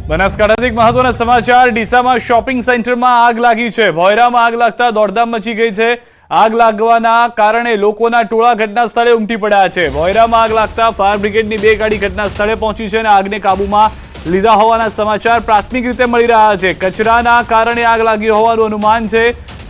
બનાસકાંઠાથી મહત્વના સમાચાર। ડીસામાં શોપિંગ સેન્ટરમાં આગ લાગી છે। ભોયરામાં આગ લાગતા દોડધામ મચી ગઈ છે। આગ લાગવાના કારણે લોકોના ટોળા ઘટના સ્થળે ઉમટી પડ્યા છે। ભોયરામાં આગ લાગતા ફાયર બ્રિગેડની 2 ગાડી ઘટના સ્થળે પહોંચી છે અને આગને કાબૂમાં લીધા હોવાના સમાચાર પ્રાથમિક રીતે મળી રહ્યા છે। કચરાના કારણે આગ લાગી હોવાનું અનુમાન છે।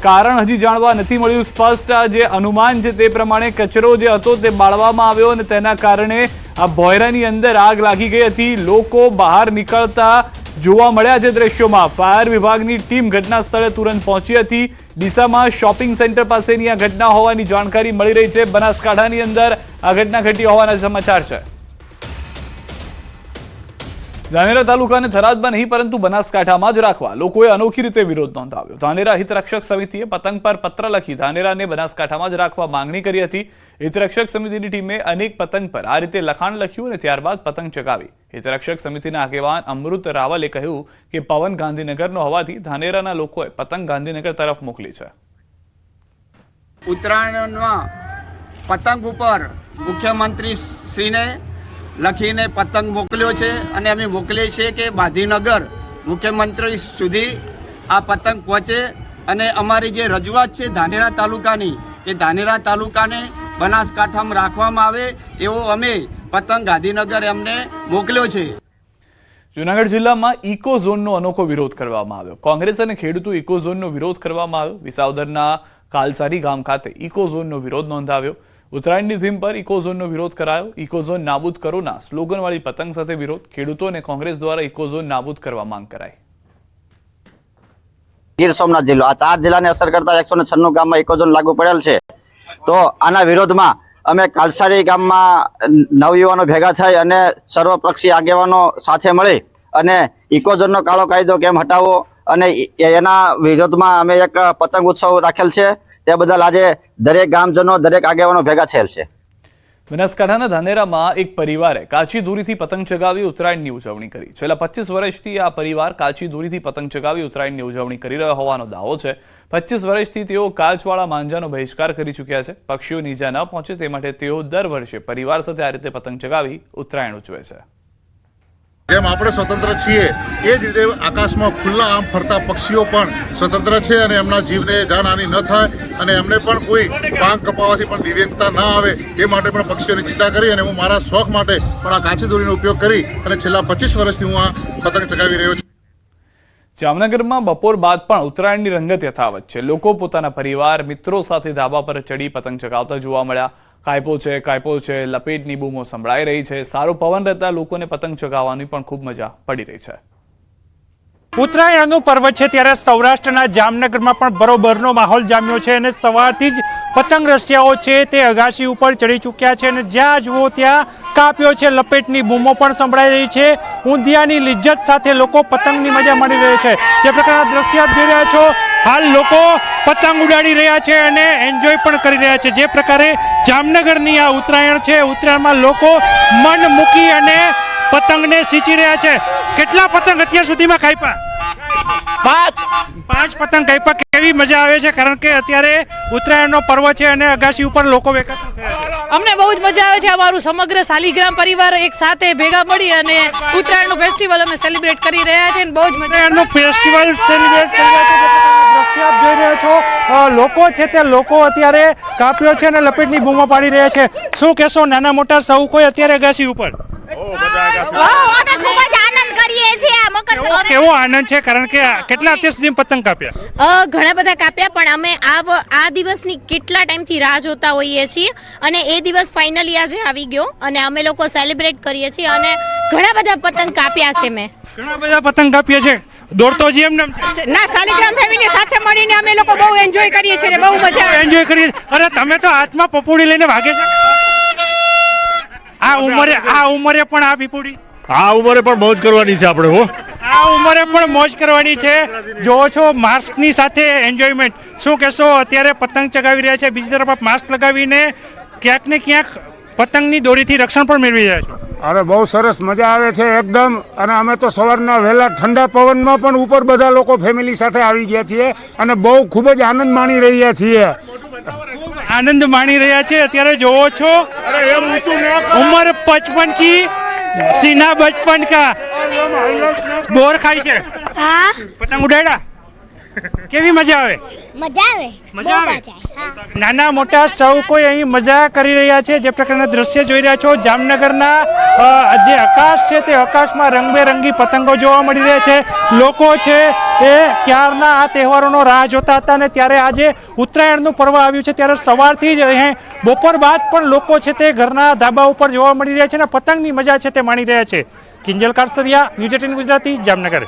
કારણ હજી જાણવા નથી મળ્યું સ્પષ્ટ। જે અનુમાન છે તે પ્રમાણે કચરો જે હતો તે બાળવામાં આવ્યો અને તેના કારણે આ ભોયરાની અંદર આગ લાગી ગઈ હતી। લોકો બહાર નીકળતા જોવા મળ્યા છે દ્રશ્યોમાં। ફાયર વિભાગની ટીમ ઘટના સ્થળે તુરંત પહોંચી હતી। ડીસામાં શોપિંગ સેન્ટર પાસેની આ ઘટના હોવાની જાણકારી મળી રહી છે। બનાસકાંઠાની અંદર આ ઘટના ઘટી હોવાના સમાચાર છે। ધાનેરા તાલુકાને થરાદમાં નહીં પરંતુ બનાસકાંઠામાં જ રાખવા લોકોએ અનોખી રીતે વિરોધ નોંધાવ્યો। ધાનેરા હિતરક્ષક સમિતિએ પતંગ પર પત્ર લખી ધાનેરાને બનાસકાંઠામાં જ રાખવા માંગણી કરી હતી। હિતરક્ષક સમિતિની ટીમે અનેક પતંગ પર આ રીતે લખાણ લખ્યું અને ત્યારબાદ પતંગ ચગાવી। હિતરક્ષક સમિતિના આગેવાન અમૃત રાવલે કહ્યું કે પવન ગાંધીનગરનો હોવાથી ધાનેરાના લોકોએ પતંગ ગાંધીનગર તરફ મોકલી છે। ઉત્તરાયણમાં પતંગ ઉપર મુખ્યમંત્રી શ્રીને લખીને પતંગ મોકલ્યો છે અને અમે મોકલીએ છીએ કે ગાંધીનગર મુખ્યમંત્રી સુધી આ પતંગ પહોંચે અને અમારી જે રજૂઆત છે ધાનેરા તાલુકાની કે ધાનેરા તાલુકાને બનાસકાંઠામાં રાખવામાં આવે એવો અમે પતંગ ગાંધીનગર એમને મોકલ્યો છે। જૂનાગઢ જિલ્લામાં ઇકો ઝોનનો અનોખો વિરોધ કરવામાં આવ્યો। કોંગ્રેસ અને ખેડૂતો ઇકો ઝોનનો વિરોધ કરવામાં આવ્યો। વિસાવદરના કાલસારી ગામ ખાતે ઇકો ઝોનનો વિરોધ નોંધાવ્યો। ઉત્તરાયણની થીમ પર ઇકો ઝોનનો વિરોધ કરાયો। ઇકો ઝોન નાબૂદ કરોના સ્લોગનવાળી પતંગ સાથે વિરોધ। ખેડૂતો અને કોંગ્રેસ દ્વારા ઇકો ઝોન નાબૂદ કરવા માંગ કરાઈ। ગીર સોમનાથ જિલ્લો આ 4 જિલ્લાને અસર કરતા 196 ગામમાં ઇકો ઝોન લાગુ પડેલ છે। તો આના વિરોધમાં અમે કાલસારી ગામમાં નવયુવાનો ભેગા થઈ અને સર્વપક્ષી આગેવાનો સાથે મળી અને ઇકો ઝોનનો કાળો કાયદો કેમ હટાવવો અને એના વિરોધમાં અમે એક પતંગ ઉત્સવ રાખેલ છે। તે બદલ આજે દરેક ગામજનો દરેક આગેવાનો ભેગા થયેલ છે। બનાસકાંઠાના ધાનેરામાં એક પરિવારે કાચી દોરીથી પતંગ ચગાવી ઉત્તરાયણની ઉજવણી કરી। છેલ્લા 25 વર્ષથી આ પરિવાર કાચી દોરીથી પતંગ ચગાવી ઉત્તરાયણની ઉજવણી કરી રહ્યો હોવાનો દાવો છે। 25 વર્ષથી તેઓ કાચવાળા માંજાનો બહિષ્કાર કરી ચૂક્યા છે। પક્ષીઓને ઈજા ન પહોંચે તે માટે તેઓ દર વર્ષે પરિવાર સાથે આ રીતે પતંગ ચગાવી ઉત્તરાયણ ઉજવે છે। જેમ આપણે સ્વતંત્ર છીએ એ જ રીતે આકાશમાં ખુલ્લા આમ ફરતા પક્ષીઓ પણ સ્વતંત્ર છે અને એમના જીવને જાનહાનિ ન થાય અને એમને પણ કોઈ પાંખ કપાવવાથી પણ દિવ્યાંગતા ન આવે એ માટે પણ પક્ષીઓની ચિંતા કરી અને હું મારા શોખ માટે પણ આ કાચી દોરીનો ઉપયોગ કરી અને છેલ્લા 25 વર્ષથી હું આ પતંગ ચગાવી રહ્યો છું। જામનગરમાં બપોર બાદ પણ ઉત્તરાયણની રંગત યથાવત છે। લોકો પોતાના પરિવાર મિત્રો સાથે ધાબા પર ચડી પતંગ ચગાવતા જોવા મળ્યા। કાયપો છે લપેટની બૂમો સંભળાઈ રહી છે। સારો પવન રહેતા લોકોને પતંગ ચગાવવાની પણ ખૂબ મજા પડી રહી છે। ઉત્તરાયણનું પર્વ છે ત્યારે સૌરાષ્ટ્રના જામનગરમાં પણ બરોબરનો માહોલ જામ્યો છે અને સવારથી જ પતંગ રસિયાઓ છે તે અગાશી ઉપર ચડી ચૂક્યા છે અને જ્યાં જુઓ ત્યાં કાપ્યો છે લપેટની બૂમો પણ સંભળાઈ રહી છે। ઊંધિયાની લિજ્જત સાથે લોકો પતંગની મજા માણી રહ્યા છે। જે પ્રકારના દ્રશ્ય આપ જોઈ રહ્યા છો હાલ લોકો પતંગ ઉડાડી રહ્યા છે અને એન્જોય પણ કરી રહ્યા છે। જે પ્રકારે જામનગરની આ ઉત્તરાયણ છે ઉત્તરાયણમાં લોકો મન મૂકી અને પતંગને સીંચી રહ્યા છે। કેટલા પતંગ અત્યાર સુધીમાં કાપ્યા? 5 પતંગ કાપ્યા। કેવી મજા આવે છે કારણ કે અત્યારે ઉત્તરાયણનો પર્વ છે અને અગાશી ઉપર લોકો એકત્ર થયા છે। અમને બહુ જ મજા આવે છે। અમારું સમગ્ર શાલિગ્રામ પરિવાર એક સાથે ભેગા મળી અને ઉત્તરાયણનું ફેસ્ટિવલ અમે સેલિબ્રેટ કરી રહ્યા છે અને બહુ જ ઉત્તરાયણનું ફેસ્ટિવલ સેલિબ્રેટ કરી રહ્યા છે। દ્રશ્ય આપ જોઈ રહ્યા છો લોકો છે તે લોકો અત્યારે કાપ્યો છે અને લપેટની બૂમો પાડી રહ્યા છે। શું કહેશો નાના મોટા સૌ કોઈ અત્યારે અગાશી ઉપર? કેવો આનંદ છે કારણ કે કેટલા અત્યાર સુધી પતંગ કાપ્યા? ઘણા બધા કાપ્યા પણ અમે આ દિવસની કેટલા ટાઈમથી રાહ જોતા હોઈએ છીએ અને એ દિવસ ફાઇનલી આજે આવી ગયો અને અમે લોકો સેલિબ્રેટ કરીએ છીએ અને ઘણા બધા પતંગ કાપ્યા છે। મેં ઘણા બધા પતંગ કાપ્યા છે। દોડતો જ એમ નામ છે ના શાલિગ્રામ ફેમિલી સાથે મળીને અમે લોકો બહુ એન્જોય કરીએ છીએ અને બહુ મજા આવે। એન્જોય કરીએ। અરે તમે તો હાથમાં પપોડી લઈને ભાગે છે આ ઉંમરે પણ આ પીપુડી આ ઉંમરે પણ મોજ કરવાની છે આપણે। હો આ ઉંમરે પણ મોજ કરવાની છે। જોવો છો માસ્કની સાથે એન્જોયમેન્ટ। શું કહેશો અત્યારે પતંગ ચગાવી રહ્યા છે બીજી તરફ માસ્ક લગાવીને ક્યાંક ને ક્યાંક પતંગની દોરીથી રક્ષણ પણ મેળવી રહ્યા છો? અરે બહુ સરસ મજા આવે છે એકદમ। અને અમે તો સવારના વહેલા ઠંડા પવનમાં પણ ઉપર બધા લોકો ફેમિલી સાથે આવી ગયા છીએ અને બહુ ખૂબ જ આનંદ માણી રહ્યા છીએ। આનંદ માણી રહ્યા છે। અત્યારે જોવો છો उम्र 55 की सीना बचपन का બોર ખાય છે? હા પતંગ ઉડાડ્યા? કેવી મજા આવે? મજા આવે મજા આવે? નાના મોટા સૌ કોઈ અહીં મજા કરી રહ્યા છે. જે પ્રકારના દ્રશ્ય જોઈ રહ્યા છો, જામનગરના જે આકાશ છે તે આકાશમાં રંગબેરંગી પતંગો જોવા મળી રહ્યા છે. લોકો છે એ ક્યારના આ તહેવારોનો રાહ જોતા હતા અને ત્યારે આજે ઉત્તરાયણનું પર્વ આવ્યું છે ત્યારે સવારથી જ અહીં બપોર બાદ પણ લોકો છે તે ઘરના ધાબા ઉપર જોવા મળી રહ્યા છે અને પતંગની મજા છે તે માણી રહ્યા છે. કિંજલ કારસરિયા, ન્યૂઝ 18 ગુજરાતી, જામનગર.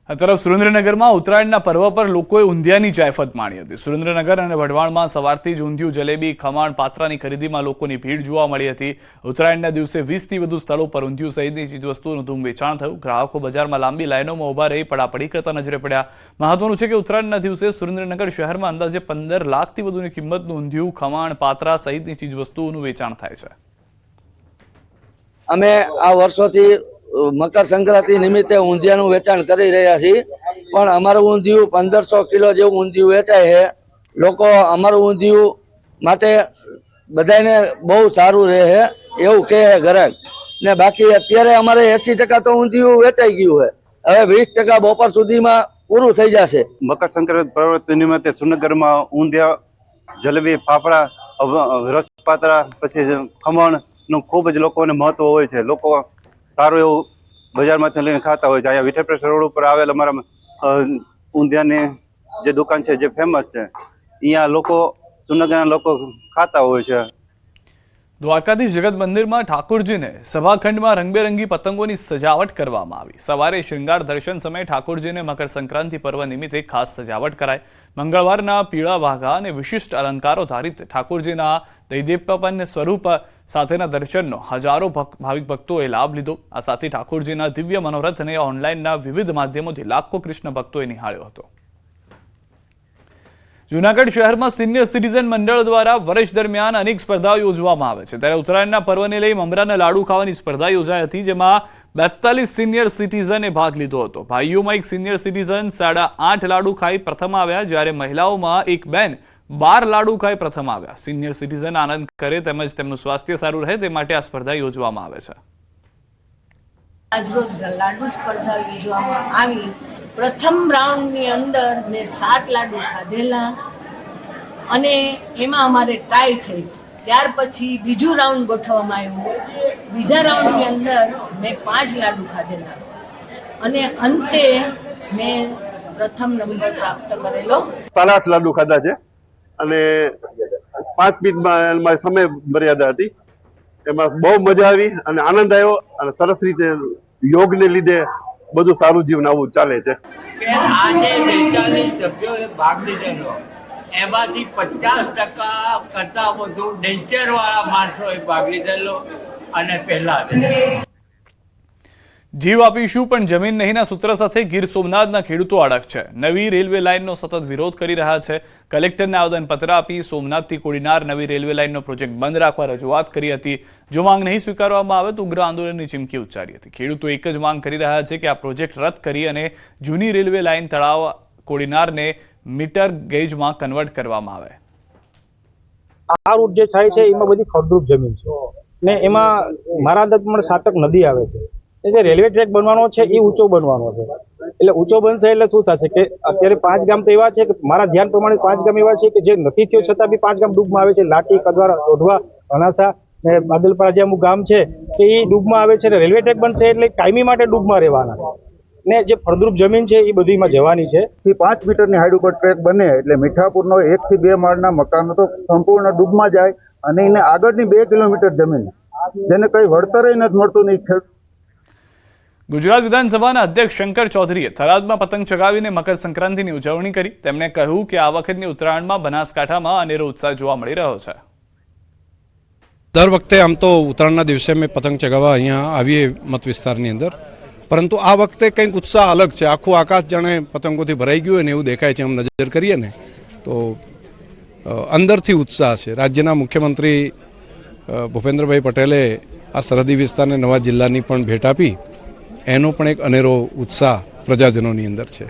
આ તરફ સુરેન્દ્રનગરમાં ઉત્તરાયણના પર્વ પર લોકોએ ઊંધિયાની જાયફત માણી હતી. સુરેન્દ્રનગર અને વઢવાણમાં સવારથી જ ઊંધિયું, જલેબી, ખમણ, પાત્રાની ખરીદીમાં લોકોની ભીડ જોવા મળી હતી. ઉત્તરાયણના દિવસે 20થી વધુ સ્થળો પર ઊંધિયું સહિતની ચીજવસ્તુઓનું ધૂમ વેચાણ થયું. ગ્રાહકો બજારમાં લાંબી લાઈનોમાં ઊભા રહી પડાપડી કરતા નજરે પડ્યા. મહત્વનું છે કે ઉત્તરાયણના દિવસે સુરેન્દ્રનગર શહેરમાં અંદાજે 15 લાખથી વધુની કિંમતનું ઊંધિયું, ખમણ, પાત્રા સહિતની ચીજવસ્તુઓનું વેચાણ થાય છે. અમે આ વર્ષોથી મકર સંક્રાંતિ નિમિત્તે ઊંધિયાનું વેચાણ કરી રહ્યા છીએ, પણ અમારું ઊંધિયું 1500 કિલો જેવું ઊંધિયું વેચાય છે. લોકો અમારું ઊંધિયું માટે બધાને બહુ સારું રહે છે એવું કહે છે ગ્રાહક ને. બાકી અત્યારે અમારે 80% તો ઊંધિયું વેચાઈ ગયું છે. હવે 20% બપોર સુધીમાં પૂરું થઈ જશે. મકર સંક્રાંતિ પર્વ નિમિત્તે સુરેન્દ્રનગરમાં ઊંધિયા, જલેબી, ફાફડા, રસપાત્રા પછી ખમણનું ખૂબ જ લોકોને મહત્વ હોય છે. લોકો સારું એવું બજારમાંથી લઈને ખાતા હોય છે. અહીંયા વિઠ્ઠલપુર રોડ ઉપર આવેલ અમારા ઊંધિયાની જે દુકાન છે જે ફેમસ છે, અહીંયા લોકો સુરેન્દ્રનગરના લોકો ખાતા હોય છે. દ્વારકાધીશ જગત મંદિરમાં ઠાકોરજીને સભાખંડમાં રંગબેરંગી પતંગોની સજાવટ કરવામાં આવી. સવારે શૃંગાર દર્શન સમયે ઠાકોરજીને મકર સંક્રાંતિ પર્વ નિમિત્તે ખાસ સજાવટ કરાઈ. મંગળવારના પીળા વાઘા અને વિશિષ્ટ અલંકારો ધારિત ઠાકોરજીના દૈદીપ્યપન સ્વરૂપ સાથેના દર્શનનો હજારો ભાવિક ભક્તોએ લાભ લીધો. આ સાથે ઠાકોરજીના દિવ્ય મનોરથને ઓનલાઈનના વિવિધ માધ્યમોથી લાખો કૃષ્ણ ભક્તોએ નિહાળ્યો હતો. જૂનાગઢ શહેરમાં સિનિયર સિટીઝન મંડળ દ્વારા વર્ષ દરમિયાન અનેક સ્પર્ધાઓ યોજવામાં આવે છે. ત્યારે ઉત્તરાયણના પર્વને લઈ મમરાના લાડુ ખાવાની સ્પર્ધા યોજાઈ હતી, જેમાં 42 સિનિયર સિટીઝને ભાગ લીધો હતો. ભાઈઓમાં એક સિનિયર સિટીઝન 8.5 લાડુ ખાઈ પ્રથમ આવ્યા, જ્યારે મહિલાઓમાં એક બેન 12 લાડુ ખાઈ પ્રથમ આવ્યા. સિનિયર સિટીઝન આનંદ કરે તેમજ તેમનું સ્વાસ્થ્ય સારું રહે તે માટે આ સ્પર્ધા યોજવામાં આવે છે. આજરોજ લાડુ સ્પર્ધા યોજવામાં આવી. પ્રથમ રાઉન્ડની અંદર મેં 7 લાડુ ખાધેલા અને એમાં અમારે ટાઈ થઈ. ત્યાર પછી બીજું રાઉન્ડ ગોઠવવામાં આવ્યું. બીજા રાઉન્ડની અંદર મેં 5 લાડુ ખાધેલા અને અંતે મેં પ્રથમ નંબર પ્રાપ્ત કરેલો. 8.5 લાડુ ખાધા છે અને 5 મિનિટમાં સમય મર્યાદા હતી. એમાં બહુ મજા આવી અને આનંદ આવ્યો અને સરસ રીતે યોગને લીધે બધું સારું જીવન આવું ચાલે છે. આજે 42 સભ્યોએ ભાગ લીધેલો, એમાંથી 50% કરતા વધુ નેચર વાળા માણસોએ ભાગ લીધેલો અને પહેલા જીવ આપીશું પણ જમીન નહીંના સૂત્ર સાથે ગીર સોમનાથના ખેડૂતો અડગ છે. નવી રેલવે લાઇનનો સતત વિરોધ કરી રહ્યા છે. કલેક્ટરને આવેદનપત્ર આપી સોમનાથથી કોડીનાર નવી રેલવે લાઇનનો પ્રોજેક્ટ બંધ રાખવા રજૂઆત કરી હતી. જો માંગ નહીં સ્વીકારવામાં આવે તો ઉગ્ર આંદોલનની ચીમકી ઉચ્ચારી હતી. ખેડૂતો એક જ માંગ કરી રહ્યા છે કે આ પ્રોજેક્ટ રદ કરી અને જૂની રેલવે લાઇન તળાવ કોડીનારને મીટર ગેજમાં કન્વર્ટ કરવામાં આવે. આ રૂટ જે થાય છે એમાં બધી ફળદ્રુપ જમીન છે ને એમાં મારા અંદાજ પ્રમાણે 7 નદી આવે છે. જે રેલવે ટ્રેક બનવાનો છે એ ઊંચો બનવાનો છે. એટલે ઊંચો બનશે એટલે શું થશે કે અત્યારે 5 ગામ તો એવા છે કે મારા ધ્યાન પ્રમાણે 5 ગામ એવા છે કે જે નથી થયો છતાં બી 5 ગામ ડૂબમાં આવે છે. લાઠી, કદવાર, ઓઢવા, અનાસા ને બાદલપરા જે અમુક ગામ છે કે એ ડૂબમાં આવે છે. રેલવે ટ્રેક બનશે એટલે કાયમી માટે ડૂબમાં રહેવાના છે ને જે ફળદ્રુપ જમીન છે એ બધીમાં જવાની છે. 5 મીટરની હાઈટ ઉપર ટ્રેક બને એટલે મીઠાપુરનો 1 થી 2 માળના મકાનો તો સંપૂર્ણ ડૂબમાં જાય અને એને આગળની 2 કિલોમીટર જમીન જેને કઈ વળતર નથી મળતું નહીં. ગુજરાત વિધાનસભાના અધ્યક્ષ શંકર ચૌધરીએ થરાદમાં પતંગ ચગાવીને મકર સંક્રાંતિની ઉજવણી કરી. તેમણે કહ્યું કે આ વખતની ઉત્તરાયણમાં બનાસકાંઠામાં અનેરો ઉત્સાહ જોવા મળી રહ્યો છે. દર વખતે આમ તો ઉત્તરાયણના દિવસે અમે પતંગ ચગાવવા અહીંયા આવીએ મત વિસ્તારની અંદર, પરંતુ આ વખતે કંઈક ઉત્સાહ અલગ છે. આખું આકાશ જાણે પતંગોથી ભરાઈ ગયું હોય ને એવું દેખાય છે. આમ નજર કરીએ ને તો અંદરથી ઉત્સાહ છે. રાજ્યના મુખ્યમંત્રી ભૂપેન્દ્રભાઈ પટેલે આ સરહદી વિસ્તારને નવા જિલ્લાની પણ ભેટ આપી, એનો પણ એક અનેરો ઉત્સાહ પ્રજાજનોની અંદર છે.